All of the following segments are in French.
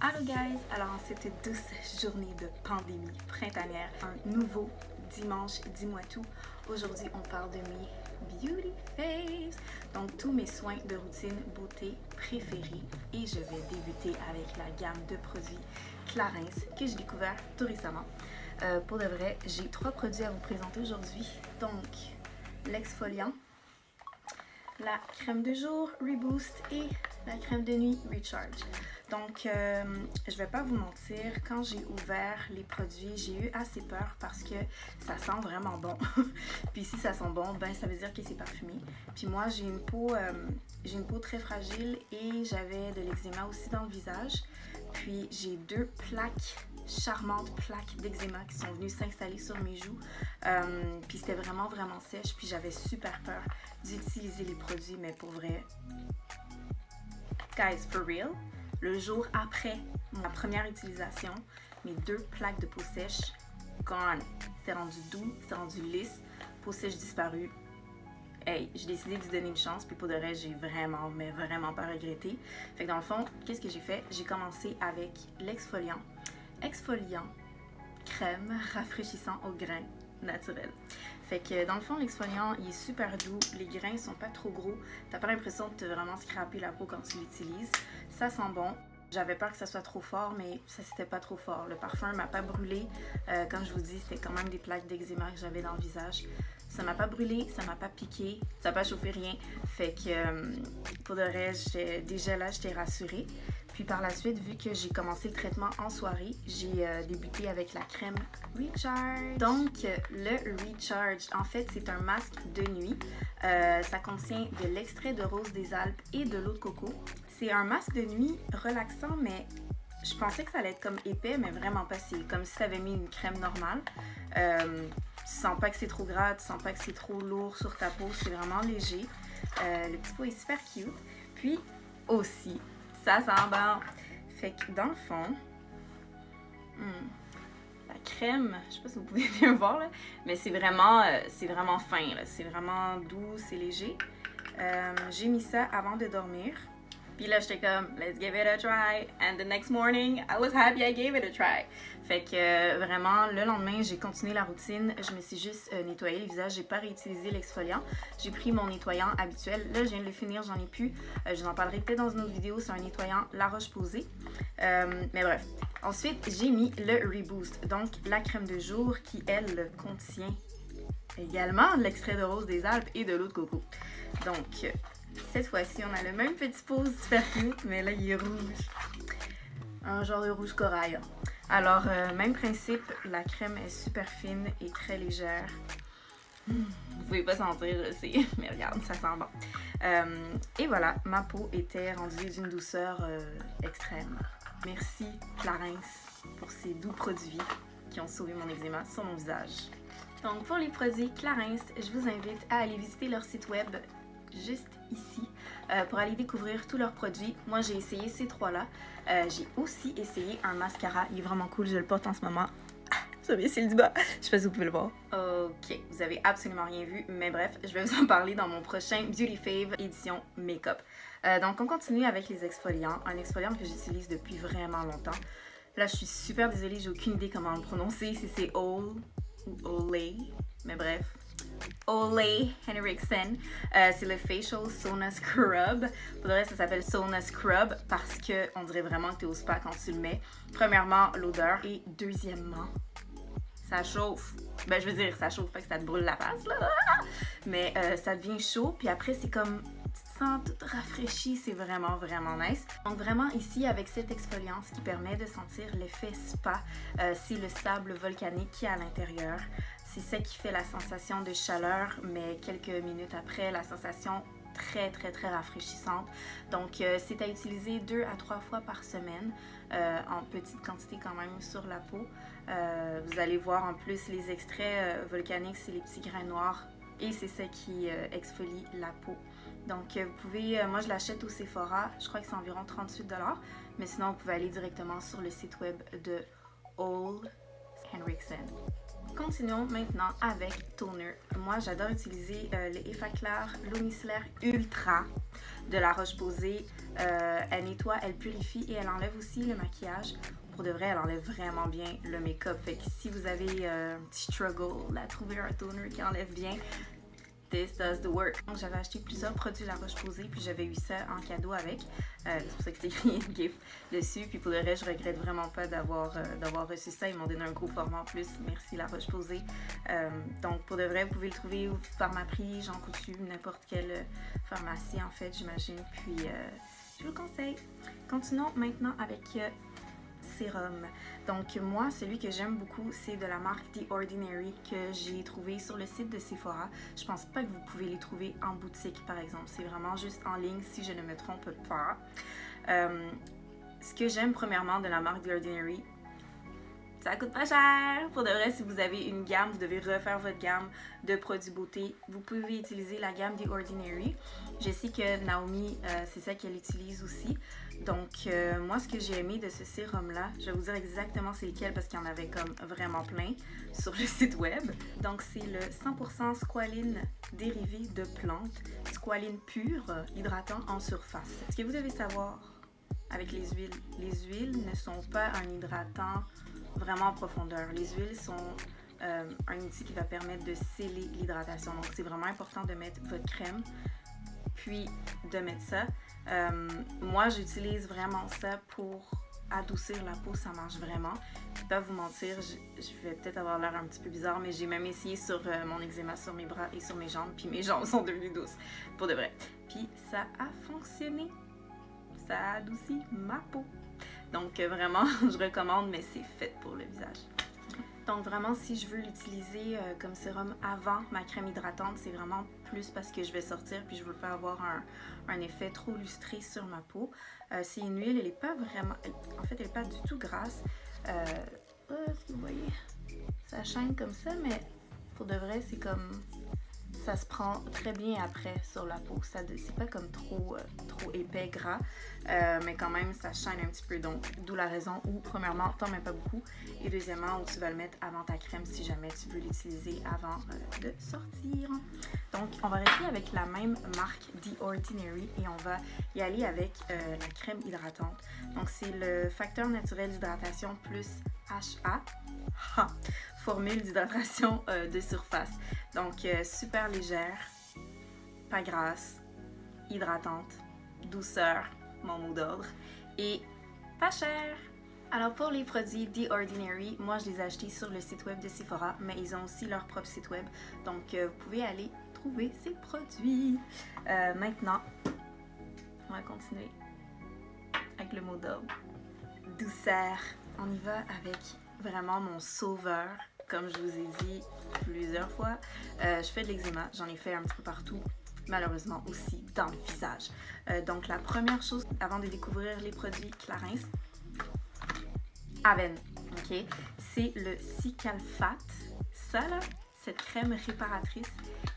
Hello guys! Alors en cette douce journée de pandémie printanière, un nouveau dimanche, dis-moi tout. Aujourd'hui on parle de mes beauty faves, donc tous mes soins de routine beauté préférés, et je vais débuter avec la gamme de produits Clarins que j'ai découvert tout récemment. Pour de vrai, j'ai 3 produits à vous présenter aujourd'hui, donc l'exfoliant, la crème de jour Reboost et la crème de nuit Recharge. Donc, je vais pas vous mentir, quand j'ai ouvert les produits, j'ai eu assez peur parce que ça sent vraiment bon. Puis si ça sent bon, ben ça veut dire que c'est parfumé. Puis moi, j'ai une peau très fragile et j'avais de l'eczéma aussi dans le visage. Puis j'ai 2 charmantes plaques d'eczéma qui sont venues s'installer sur mes joues. Puis c'était vraiment sèche. Puis j'avais super peur d'utiliser les produits, mais pour vrai, guys, for real. Le jour après ma première utilisation, mes 2 plaques de peau sèche, gone. C'était rendu doux, c'était rendu lisse, peau sèche disparue. Hey, j'ai décidé de donner une chance, puis pour de vrai, j'ai vraiment pas regretté. Fait que dans le fond, qu'est-ce que j'ai fait? J'ai commencé avec l'exfoliant. Exfoliant, crème rafraîchissant aux grains naturel. Fait que dans le fond, l'exfoliant, il est super doux. Les grains sont pas trop gros. T'as pas l'impression de te vraiment scraper la peau quand tu l'utilises. Ça sent bon. J'avais peur que ça soit trop fort, mais ça c'était pas trop fort. Le parfum m'a pas brûlé. Comme je vous dis, c'était quand même des plaques d'eczéma que j'avais dans le visage. Ça m'a pas brûlé, ça m'a pas piqué, ça n'a pas chauffé rien. Fait que pour de vrai, déjà là, j'étais rassurée. Puis par la suite, vu que j'ai commencé le traitement en soirée, j'ai débuté avec la crème Recharge. Donc, le Recharge, en fait, c'est un masque de nuit. Ça contient de l'extrait de rose des Alpes et de l'eau de coco. C'est un masque de nuit relaxant, mais je pensais que ça allait être comme épais, mais vraiment pas. C'est comme si tu avais mis une crème normale. Tu sens pas que c'est trop gras, tu sens pas que c'est trop lourd sur ta peau. C'est vraiment léger. Le petit pot est super cute. Puis aussi, ça sent bon. Fait que dans le fond, la crème, je sais pas si vous pouvez bien voir, là, mais c'est vraiment fin. C'est vraiment doux, c'est léger. J'ai mis ça avant de dormir. Puis là, j'étais comme, let's give it a try. And the next morning, I was happy I gave it a try. Fait que vraiment, le lendemain, j'ai continué la routine. Je me suis juste nettoyé le visage. J'ai pas réutilisé l'exfoliant. J'ai pris mon nettoyant habituel. Là, je viens de le finir, j'en ai plus. Je vous en parlerai peut-être dans une autre vidéo. C'est un nettoyant La Roche-Posay. Mais bref. Ensuite, j'ai mis le Reboost. Donc, la crème de jour qui, elle, contient également l'extrait de rose des Alpes et de l'eau de coco. Donc, cette fois-ci, on a le même petit pot super cute, mais là, il est rouge. Un genre de rouge corail. Alors, même principe, la crème est super fine et très légère. Vous pouvez pas sentir, je sais, mais regarde, ça sent bon. Et voilà, ma peau était rendue d'une douceur extrême. Merci Clarins pour ces doux produits qui ont sauvé mon eczéma sur mon visage. Donc, pour les produits Clarins, je vous invite à aller visiter leur site web juste ici pour aller découvrir tous leurs produits. Moi, j'ai essayé ces 3-là. J'ai aussi essayé un mascara. Il est vraiment cool, je le porte en ce moment. Ça cils du bas. Je sais pas si vous pouvez le voir. Ok, vous avez absolument rien vu, mais bref, je vais vous en parler dans mon prochain Beauty Fave édition Make-up. Donc, on continue avec les exfoliants. Un exfoliant que j'utilise depuis vraiment longtemps. Là, je suis super désolée, j'ai aucune idée comment le prononcer, si c'est Ole ou Olay, mais bref. Ole Henriksen, c'est le Facial Sauna Scrub. Pour le reste, ça s'appelle Sauna Scrub parce que on dirait vraiment que tu es au spa quand tu le mets. Premièrement, l'odeur, et deuxièmement, ça chauffe. Ben, je veux dire, ça chauffe pas que ça te brûle la face, là. Mais ça devient chaud, puis après, c'est comme, tu te sens toute rafraîchie, c'est vraiment nice. Donc vraiment, ici, avec cet exfoliant, ce qui permet de sentir l'effet spa, c'est le sable volcanique qui est à l'intérieur. C'est ça qui fait la sensation de chaleur, mais quelques minutes après, la sensation très rafraîchissante. Donc, c'est à utiliser 2 à 3 fois par semaine, en petite quantité quand même sur la peau. Vous allez voir en plus les extraits volcaniques, c'est les petits grains noirs et c'est ça qui exfolie la peau. Donc, vous pouvez, moi je l'achète au Sephora, je crois que c'est environ 38 $, mais sinon vous pouvez aller directement sur le site web de Ole Henriksen. Continuons maintenant avec toner. Moi, j'adore utiliser le Effaclar L'Eau Micellaire Ultra de La Roche-Posay. Elle nettoie, elle purifie et elle enlève aussi le maquillage. Pour de vrai, elle enlève vraiment bien le make-up. Fait que si vous avez un petit struggle à trouver un toner qui enlève bien, this does the work. Donc j'avais acheté plusieurs produits La Roche-Posay, puis j'avais eu ça en cadeau avec. C'est pour ça que c'est écrit gift dessus. Puis pour le reste, je regrette vraiment pas d'avoir reçu ça. Ils m'ont donné un gros format en plus. Merci La Roche-Posay. Donc pour de vrai, vous pouvez le trouver au Pharmaprix, Jean Coutu, n'importe quelle pharmacie en fait, j'imagine. Puis je vous le conseille. Continuons maintenant avec sérum. Donc moi, celui que j'aime beaucoup, c'est de la marque The Ordinary que j'ai trouvé sur le site de Sephora. Je pense pas que vous pouvez les trouver en boutique par exemple. C'est vraiment juste en ligne si je ne me trompe pas. Ce que j'aime premièrement de la marque The Ordinary, ça coûte pas cher. Pour de vrai, si vous avez une gamme, vous devez refaire votre gamme de produits beauté. Vous pouvez utiliser la gamme The Ordinary. Je sais que Naomi, c'est ça qu'elle utilise aussi. Donc, moi, ce que j'ai aimé de ce sérum-là, je vais vous dire exactement c'est lequel parce qu'il y en avait comme vraiment plein sur le site web. Donc, c'est le 100% squalene dérivé de plantes, squalene pure, hydratant en surface. Ce que vous devez savoir avec les huiles ne sont pas un hydratant vraiment en profondeur. Les huiles sont un outil qui va permettre de sceller l'hydratation. Donc, c'est vraiment important de mettre votre crème, puis de mettre ça. Moi, j'utilise vraiment ça pour adoucir la peau, ça marche vraiment. Je vais pas vous mentir, je vais peut-être avoir l'air un petit peu bizarre, mais j'ai même essayé sur mon eczéma sur mes bras et sur mes jambes, puis mes jambes sont devenues douces, pour de vrai. Puis ça a fonctionné. Ça adoucit ma peau. Donc vraiment, je recommande, mais c'est fait pour le visage. Donc vraiment, si je veux l'utiliser comme sérum avant ma crème hydratante, c'est vraiment plus parce que je vais sortir puis je veux pas avoir un effet trop lustré sur ma peau. C'est une huile, elle est pas vraiment... En fait, elle est pas du tout grasse. Est-ce que vous voyez? Ça chaîne comme ça, mais pour de vrai, c'est comme... Ça se prend très bien après sur la peau. C'est pas comme trop épais, gras, mais quand même, ça chaîne un petit peu. Donc, d'où la raison où, premièrement, t'en mets pas beaucoup. Et deuxièmement, où tu vas le mettre avant ta crème si jamais tu veux l'utiliser avant de sortir. Donc, on va rester avec la même marque The Ordinary et on va y aller avec la crème hydratante. Donc, c'est le facteur naturel d'hydratation plus HA. Formule d'hydratation de surface. Donc, super légère, pas grasse, hydratante, douceur, mon mot d'ordre, et pas cher. Alors, pour les produits The Ordinary, moi, je les ai achetés sur le site web de Sephora, mais ils ont aussi leur propre site web. Donc, vous pouvez aller trouver ces produits. Maintenant, on va continuer avec le mot d'ordre. Douceur. On y va avec vraiment mon sauveur. Comme je vous ai dit plusieurs fois, je fais de l'eczéma, j'en ai fait un petit peu partout, malheureusement aussi dans le visage. Donc la première chose, avant de découvrir les produits Clarins, Aven, ok, c'est le Cicalfate. Ça là, cette crème réparatrice,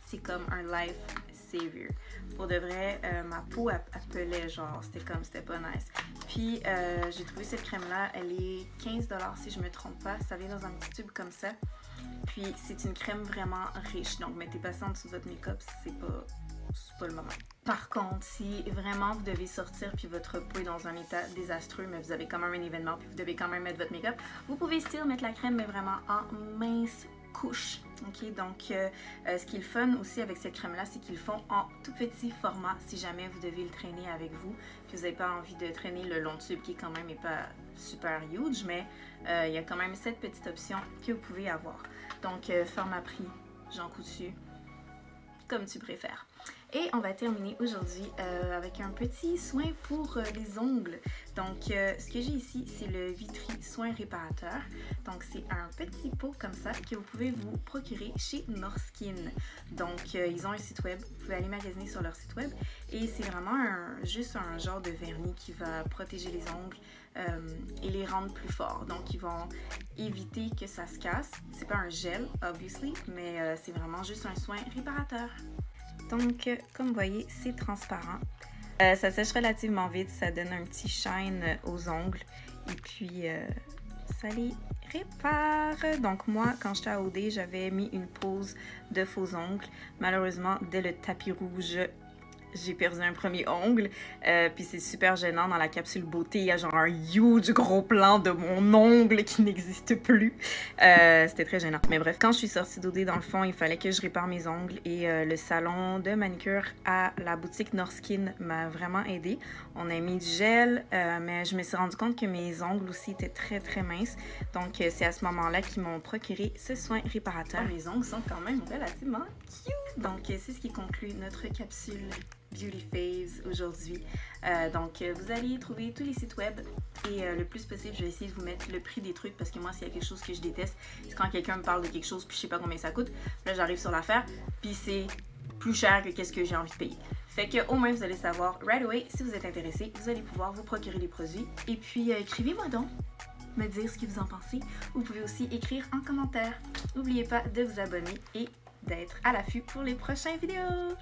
c'est comme un life savior. Pour de vrai, ma peau appelait genre, c'était pas nice. Puis j'ai trouvé cette crème là, elle est 15$ si je me trompe pas, ça vient dans un petit tube comme ça. Puis c'est une crème vraiment riche, donc mettez pas ça en dessous de votre make-up, c'est pas le moment. Par contre, si vraiment vous devez sortir puis votre peau est dans un état désastreux, mais vous avez quand même un événement puis vous devez quand même mettre votre make-up, vous pouvez still mettre la crème mais vraiment en mince couche. Ok, donc ce qui est le fun aussi avec cette crème là, c'est qu'ils le font en tout petit format si jamais vous devez le traîner avec vous puis vous n'avez pas envie de traîner le long tube qui quand même n'est pas super huge, mais il y a quand même cette petite option que vous pouvez avoir. Donc Pharmaprix, Jean Coutu, comme tu préfères. Et on va terminer aujourd'hui avec un petit soin pour les ongles. Donc, ce que j'ai ici, c'est le Vitry Soin Réparateur. Donc, c'est un petit pot comme ça que vous pouvez vous procurer chez Norskin. Donc, ils ont un site web. Vous pouvez aller magasiner sur leur site web. Et c'est vraiment juste un genre de vernis qui va protéger les ongles et les rendre plus forts. Donc, ils vont éviter que ça se casse. C'est pas un gel, obviously, mais c'est vraiment juste un soin réparateur. Donc, comme vous voyez, c'est transparent. Ça sèche relativement vite, ça donne un petit shine aux ongles. Et puis, ça les répare. Donc, moi, quand j'étais à OD, j'avais mis une pose de faux ongles. Malheureusement, dès le tapis rouge, j'ai perdu un premier ongle, puis c'est super gênant. Dans la capsule beauté, il y a genre un huge gros plan de mon ongle qui n'existe plus. C'était très gênant. Mais bref, quand je suis sortie d'OD, dans le fond, il fallait que je répare mes ongles et le salon de manicure à la boutique Norskin m'a vraiment aidée. On a mis du gel, mais je me suis rendu compte que mes ongles aussi étaient très très minces. Donc c'est à ce moment-là qu'ils m'ont procuré ce soin réparateur. Mes ongles sont quand même relativement cute. Donc c'est ce qui conclut notre capsule Beauty Faves aujourd'hui. Vous allez trouver tous les sites web et le plus possible, je vais essayer de vous mettre le prix des trucs parce que moi, s'il y a quelque chose que je déteste, c'est quand quelqu'un me parle de quelque chose puis je sais pas combien ça coûte. Là, j'arrive sur l'affaire puis c'est plus cher que qu'est-ce que j'ai envie de payer. Fait que au moins, vous allez savoir right away si vous êtes intéressé, vous allez pouvoir vous procurer les produits. Et puis, écrivez-moi donc, me dire ce que vous en pensez. Vous pouvez aussi écrire en commentaire. N'oubliez pas de vous abonner et d'être à l'affût pour les prochaines vidéos.